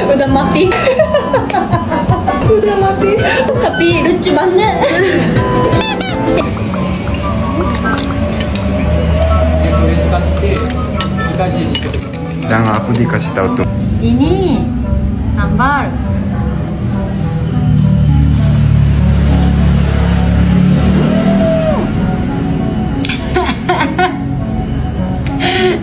Udah mati. Udah mati. Tapi lucu banget. Dan aku dikasih tahu tuh. Ini sambal.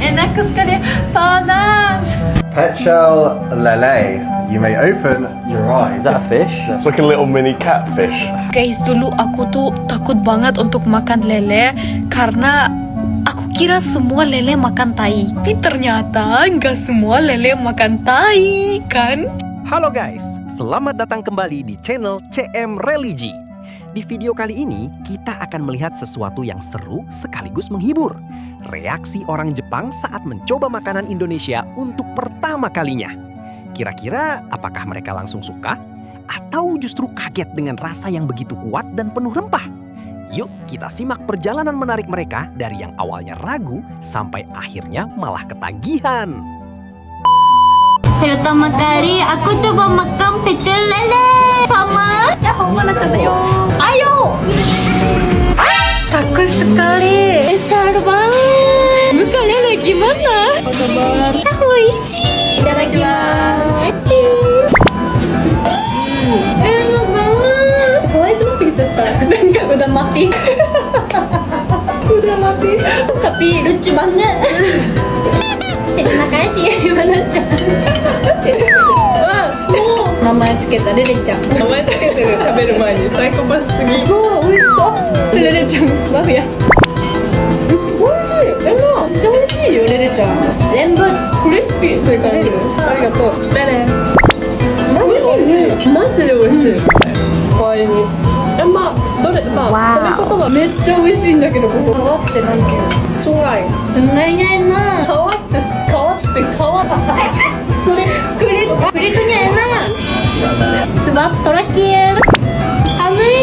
Enak sekali, panas. Pecel lele. You may open your eyes. Is that a fish? It's like a little mini catfish. Guys, dulu aku tuh takut banget untuk makan lele karena aku kira semua lele makan tai. Tapi ternyata nggak semua lele makan tai, kan? Halo guys, selamat datang kembali di channel CM Religi. Di video kali ini, kita akan melihat sesuatu yang seru sekaligus menghibur. Reaksi orang Jepang saat mencoba makanan Indonesia untuk pertama kalinya. Kira-kira apakah mereka langsung suka? Atau justru kaget dengan rasa yang begitu kuat dan penuh rempah? Yuk kita simak perjalanan menarik mereka dari yang awalnya ragu sampai akhirnya malah ketagihan. Pertama kali aku coba makan pecel lele sama ayo. Takut sekali. Besar banget. Bukan lele gimana? Oishi. Itadakimasu. Enak banget. Udah mati. Udah mati. Tapi lucu banget. Terima kasih Mana-chan. Nama つけたレレちゃん。名前つけてる食べる前にサイコパスすぎ。おー、美味しそう。レレちゃん、マフィア。美味しい。めっちゃ美味しいよ、レレちゃん。全部クリスピー。それからレレ。ありがとう。レレ。美味しい。マジで美味しい。可愛いに。まあどれまあ食べ方はめっちゃ美味しいんだけど、ここ。皮って何け？将来すんごいねんな。皮ってクリトニャエな。 Sebab terakhir kami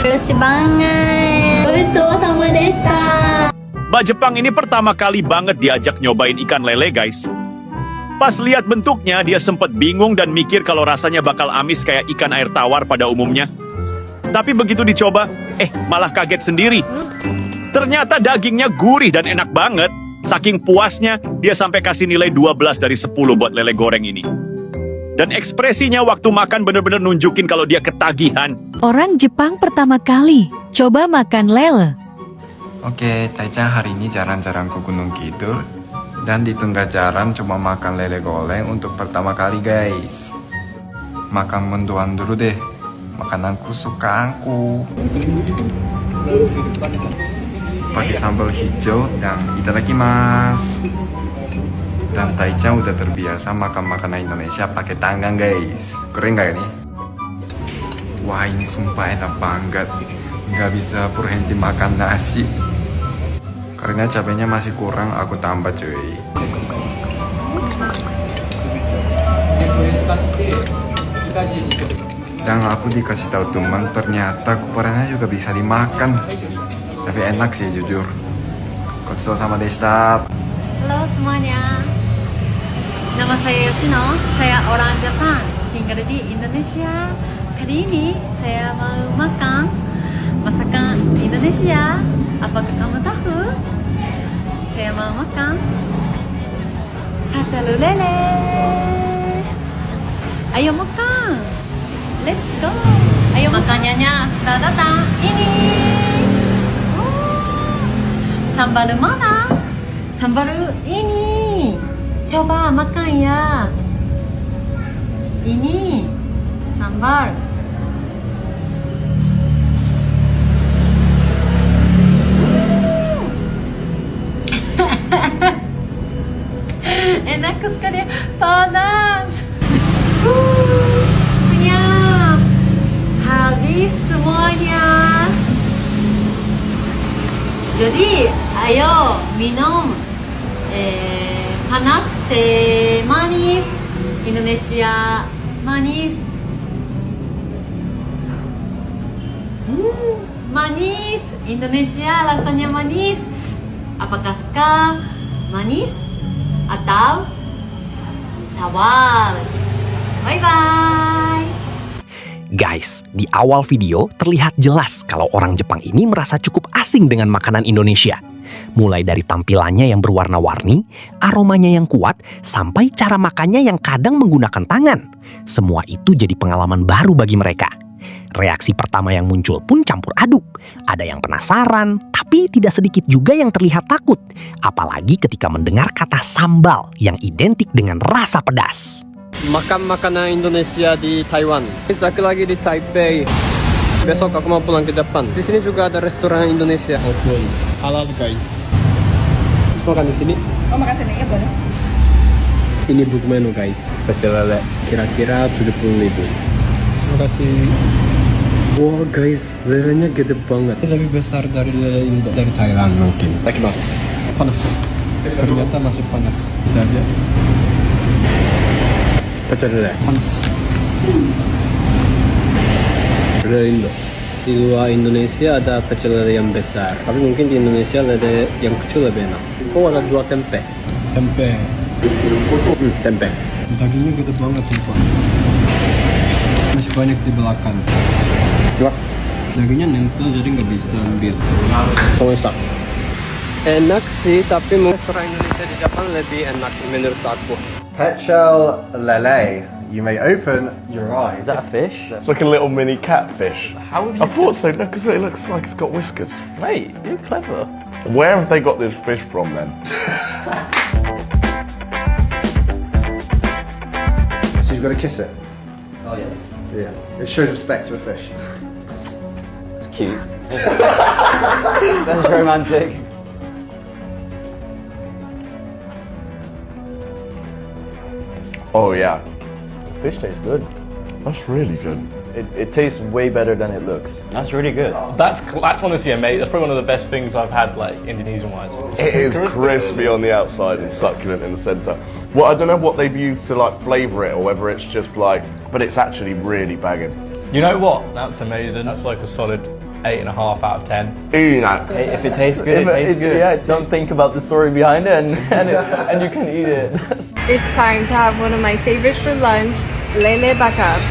terus banget. ごちそうさまでした。 Mbak Jepang ini pertama kali banget diajak nyobain ikan lele, guys. Pas lihat bentuknya, dia sempat bingung dan mikir kalau rasanya bakal amis kayak ikan air tawar pada umumnya. Tapi begitu dicoba, malah kaget sendiri. Ternyata dagingnya gurih dan enak banget. Saking puasnya, dia sampai kasih nilai 12 dari 10 buat lele goreng ini. Dan ekspresinya waktu makan bener-bener nunjukin kalau dia ketagihan. Orang Jepang pertama kali coba makan lele. Oke, Taichan hari ini jalan-jalan ke Gunung Kidul. Dan di tengah jalan cuma makan lele goreng untuk pertama kali, guys. Makan mendoan dulu deh. Makanan kesukaanku. Pakai sambal hijau dan itadakimasu. Dan Taichan udah terbiasa makan makanan Indonesia pakai tangan, guys. Keren gak ini? Wah, ini sumpah enak banget. Nggak bisa berhenti makan nasi. Karena cabenya masih kurang, aku tambah cuy. Dan aku dikasih tahu teman, ternyata kuparannya juga bisa dimakan. Tapi enak sih jujur. Gochou sama deshita. Halo semuanya. Nama saya Yoshino. Saya orang Jepang. Tinggal di Indonesia. Kali ini saya mau makan masakan Indonesia. Apakah kamu tahu? Saya mau makan pecel lele. Ayo makan. Let's go. Ayo makannya sudah datang. Ini. Sambal mana? Sambal ini. Coba makan ya. Ini sambal. Enak sekali, panas. Kenyang. Habis semuanya. Jadi, ayo minum panas teh manis Indonesia manis. Manis Indonesia rasanya manis. Apakah suka manis atau tawar? Bye-bye! Guys, di awal video terlihat jelas kalau orang Jepang ini merasa cukup asing dengan makanan Indonesia. Mulai dari tampilannya yang berwarna-warni, aromanya yang kuat, sampai cara makannya yang kadang menggunakan tangan. Semua itu jadi pengalaman baru bagi mereka. Reaksi pertama yang muncul pun campur aduk. Ada yang penasaran, tapi tidak sedikit juga yang terlihat takut. Apalagi ketika mendengar kata sambal yang identik dengan rasa pedas. Makan makanan Indonesia di Taiwan. Aku lagi di Taipei. Besok aku mau pulang ke Jepang. Di sini juga ada restoran Indonesia. Oke. Halal guys. Makan di sini. Oh, makan sini ya boleh. Ini buku menu guys. Pecel lele. Kira-kira 70.000. Terima kasih. Wah guys, lelenya gede banget. Lebih besar dari lele Indo dari Thailand mungkin. Takimasu. Panas. Ternyata masih panas. Kita aja. Pecel lele. Panas. Lele Indo. Di luar Indonesia ada pecel lele yang besar. Tapi mungkin di Indonesia lele yang kecil lebih enak. Oh, ada 2 tempe. Tempe. Tempe. Dagingnya gede banget sumpah. Masih banyak di belakang. Coba. Dagingnya nempel jadi nggak bisa ambil. Sama. Enak sih, tapi restoran Indonesia di Jepang lebih enak menurut aku. Pecel lele. You may open your eyes. Is that a fish? It's like a little mini catfish. How have you? I thought so, no, because it looks like it's got whiskers. Mate, you're clever. Where have they got this fish from then? So you've got to kiss it. Oh yeah. Yeah. It shows respect to a fish. It's cute. That's romantic. Oh yeah, Fish tastes good. that's really good. It tastes way better than it looks. That's really good. That's honestly amazing. That's probably one of the best things I've had, like Indonesian wise. It is crispy on the outside and succulent in the center. Well, I don't know what they've used to like flavor it or whether it's just like, but it's actually really banging. You know what? That's amazing. That's like a solid 8.5 out of 10. Hey, if it tastes good, it tastes good. Yeah, don't think about the story behind it, and you can eat it. It's time to have one of my favorites for lunch, lele bakar.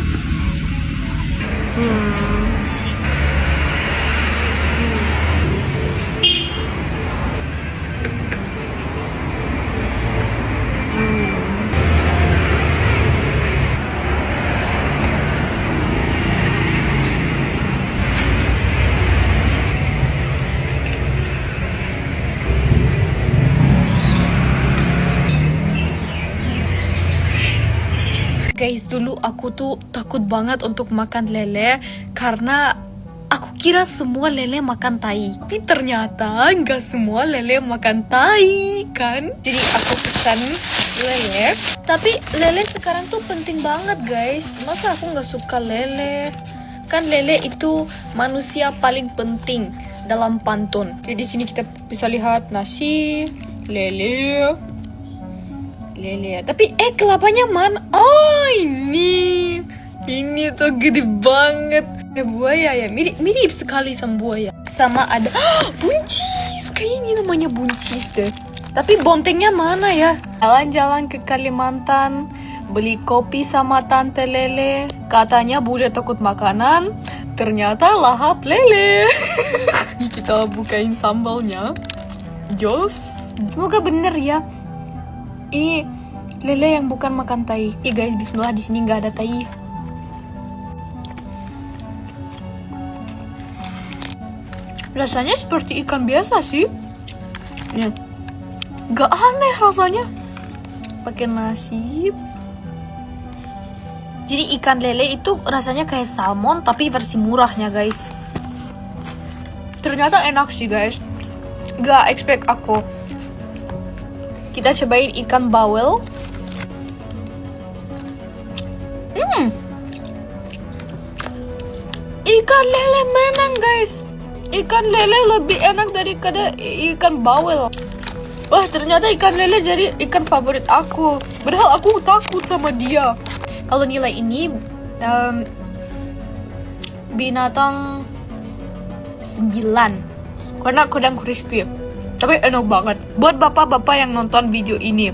Guys, dulu aku tuh takut banget untuk makan lele karena aku kira semua lele makan tai. Tapi ternyata nggak semua lele makan tai kan. Jadi aku pesan lele. Tapi lele sekarang tuh penting banget guys. Masa aku nggak suka lele? Kan lele itu manusia paling penting dalam pantun. Jadi di sini kita bisa lihat nasi, lele. Tapi kelapanya mana? Oh ini tuh gede banget. Buaya ya, mirip sekali sama buaya. Sama ada buncis, kayaknya namanya buncis deh. Tapi bontengnya mana ya? Jalan-jalan ke Kalimantan, beli kopi sama tante lele. Katanya boleh takut makanan, ternyata lahap lele. Kita bukain sambalnya. Jos, semoga bener ya. Ini lele yang bukan makan tai. Guys, bismillah, di sini nggak ada tai. Rasanya seperti ikan biasa sih. Nih, nggak aneh rasanya. Pakai nasi. Jadi ikan lele itu rasanya kayak salmon tapi versi murahnya guys. Ternyata enak sih guys. Nggak expect aku. Kita cobain ikan bawel. Ikan lele menang guys. Ikan lele lebih enak daripada ikan bawel. Wah, ternyata ikan lele jadi ikan favorit aku. Padahal aku takut sama dia. Kalau nilai ini binatang 9 karena kurang crispy. Tapi enak banget. Buat bapak-bapak yang nonton video ini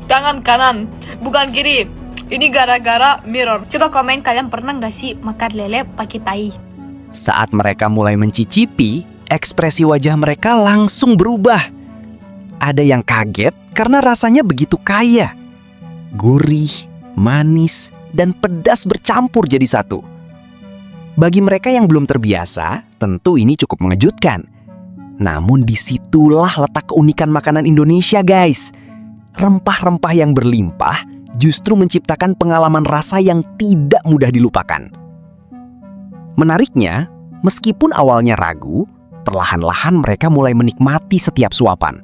tangan kanan, bukan kiri. Ini gara-gara mirror. Coba komen kalian pernah nggak sih makan lele pakai tai? Saat mereka mulai mencicipi, ekspresi wajah mereka langsung berubah. Ada yang kaget karena rasanya begitu kaya. Gurih, manis, dan pedas bercampur jadi satu. Bagi mereka yang belum terbiasa, tentu ini cukup mengejutkan. Namun disitulah letak keunikan makanan Indonesia, guys. Rempah-rempah yang berlimpah justru menciptakan pengalaman rasa yang tidak mudah dilupakan. Menariknya, meskipun awalnya ragu, perlahan-lahan mereka mulai menikmati setiap suapan.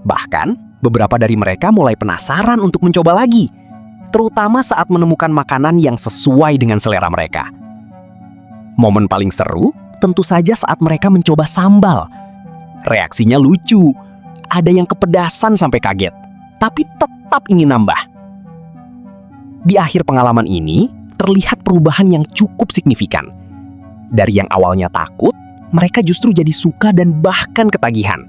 Bahkan, beberapa dari mereka mulai penasaran untuk mencoba lagi, terutama saat menemukan makanan yang sesuai dengan selera mereka. Momen paling seru tentu saja saat mereka mencoba sambal. Reaksinya lucu, ada yang kepedasan sampai kaget, tapi tetap ingin nambah. Di akhir pengalaman ini, terlihat perubahan yang cukup signifikan. Dari yang awalnya takut, mereka justru jadi suka dan bahkan ketagihan.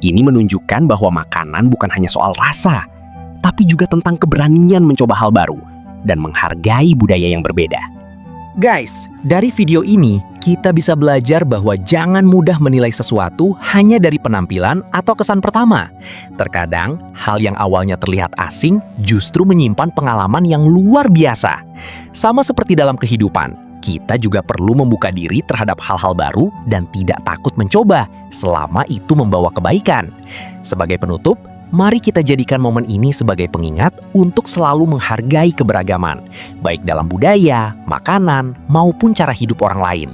Ini menunjukkan bahwa makanan bukan hanya soal rasa, tapi juga tentang keberanian mencoba hal baru dan menghargai budaya yang berbeda. Guys, dari video ini kita bisa belajar bahwa jangan mudah menilai sesuatu hanya dari penampilan atau kesan pertama. Terkadang, hal yang awalnya terlihat asing justru menyimpan pengalaman yang luar biasa. Sama seperti dalam kehidupan, kita juga perlu membuka diri terhadap hal-hal baru dan tidak takut mencoba selama itu membawa kebaikan. Sebagai penutup, mari kita jadikan momen ini sebagai pengingat untuk selalu menghargai keberagaman, baik dalam budaya, makanan, maupun cara hidup orang lain.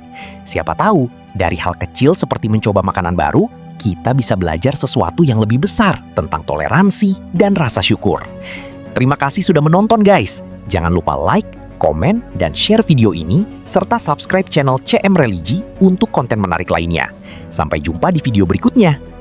Siapa tahu, dari hal kecil seperti mencoba makanan baru, kita bisa belajar sesuatu yang lebih besar tentang toleransi dan rasa syukur. Terima kasih sudah menonton, guys. Jangan lupa like, komen, dan share video ini, serta subscribe channel CM Religi untuk konten menarik lainnya. Sampai jumpa di video berikutnya.